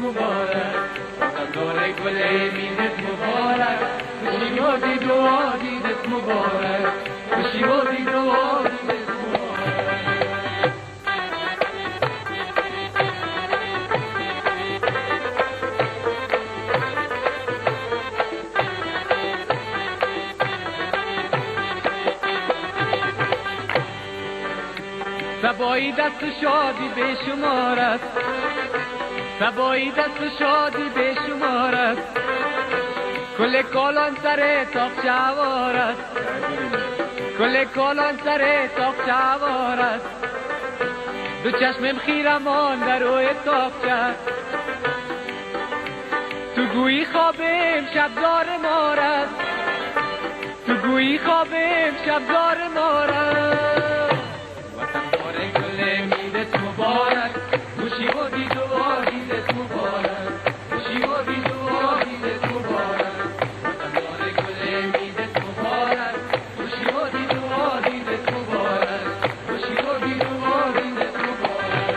مبارک وطندار گل میزت مبارک خوشی و دید و دیدت مبارک خوشی و دید و دیدت سبایی دست شادی به شمار است سبایی دست شادی به شمار است کل کالان سر تاق شوار است کل کالان سر تاق شوار است دو چشمم خیرمان در روی تاق شد تو گویی خوابم شبزار مار است تو گویی خوابم شبزار مار است مبارک خوشی و دید و دیدت مبارک خوشی و دید و دیدت مبارک وطندار گل میزت مبارک خوشی و دید و دیدت مبارک خوشی و دید و دیدت مبارک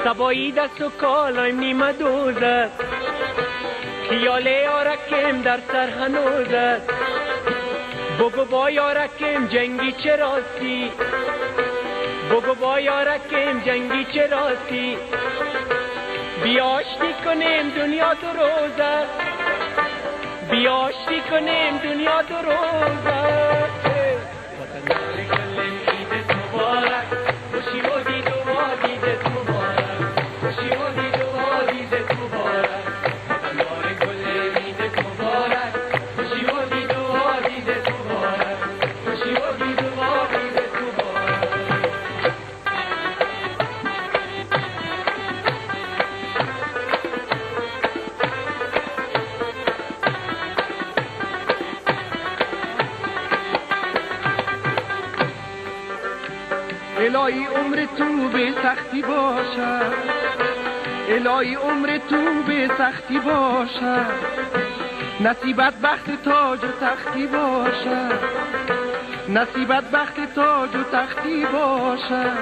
سبایی دست و کالایم نیمه دوزد خیال یارکم در سر هنوزد بگو با یارکم جنگی چه راستی بگو با یارکم جنگی چه راستی بیاشتی کنیم دنیا دو روزد بیاشتی کنیم دنیا دو روزد وطندار گل میزت مبارک خوشی و دید و دیدت مبارک خوشی و دید و دیدت مبارک وطندار گل میزت مبارک خوشی و دید و دیدت مبارک خوشی و دید و دیدت مبارک الهی عمر تو به سختی باشد الهی عمر تو به سختی باشد نصیبت بخت تاج و تختی باشد نصیبت بخت تاج و تختی باشد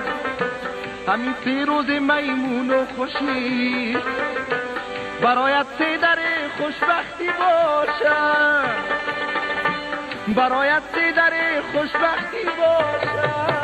همین 3 روز میمون و خوشی برایت 3 در خوشبختی باشد برایت 3 در خوشبختی باشد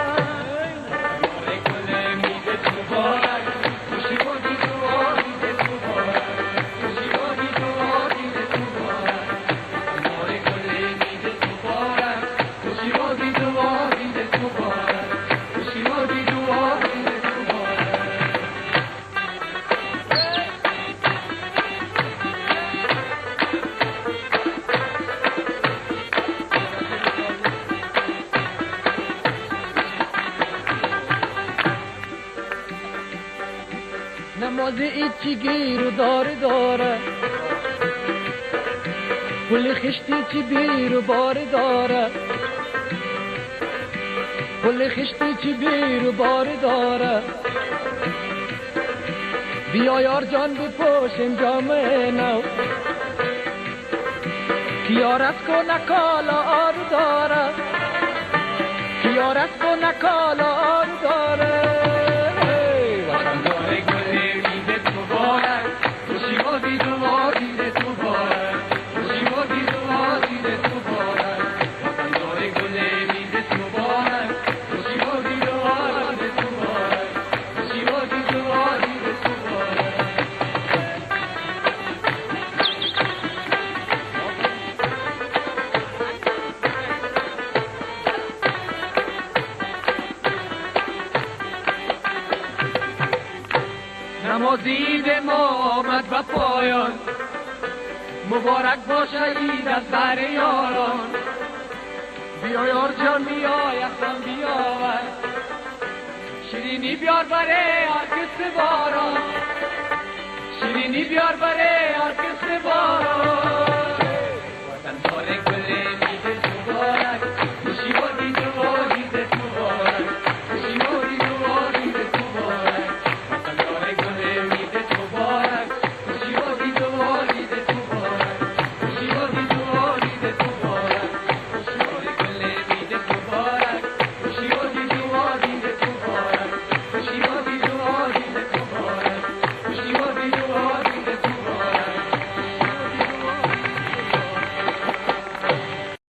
نماز ایچی گیر و داره پل خشتی چی بیر و داره پل خشتی چی بیر و داره بیا یار جان بپوشیم جامعه نو کیارت کو نکالا آرو داره کیارت کو نکالا آرو داره نمازید ما آمد به پایان مبارک باشه عید از بر یاران بیا یار جان بیا یخم بیاور شیرینی بیار بره هر کس باران شیرینی بیار بره هر کس باران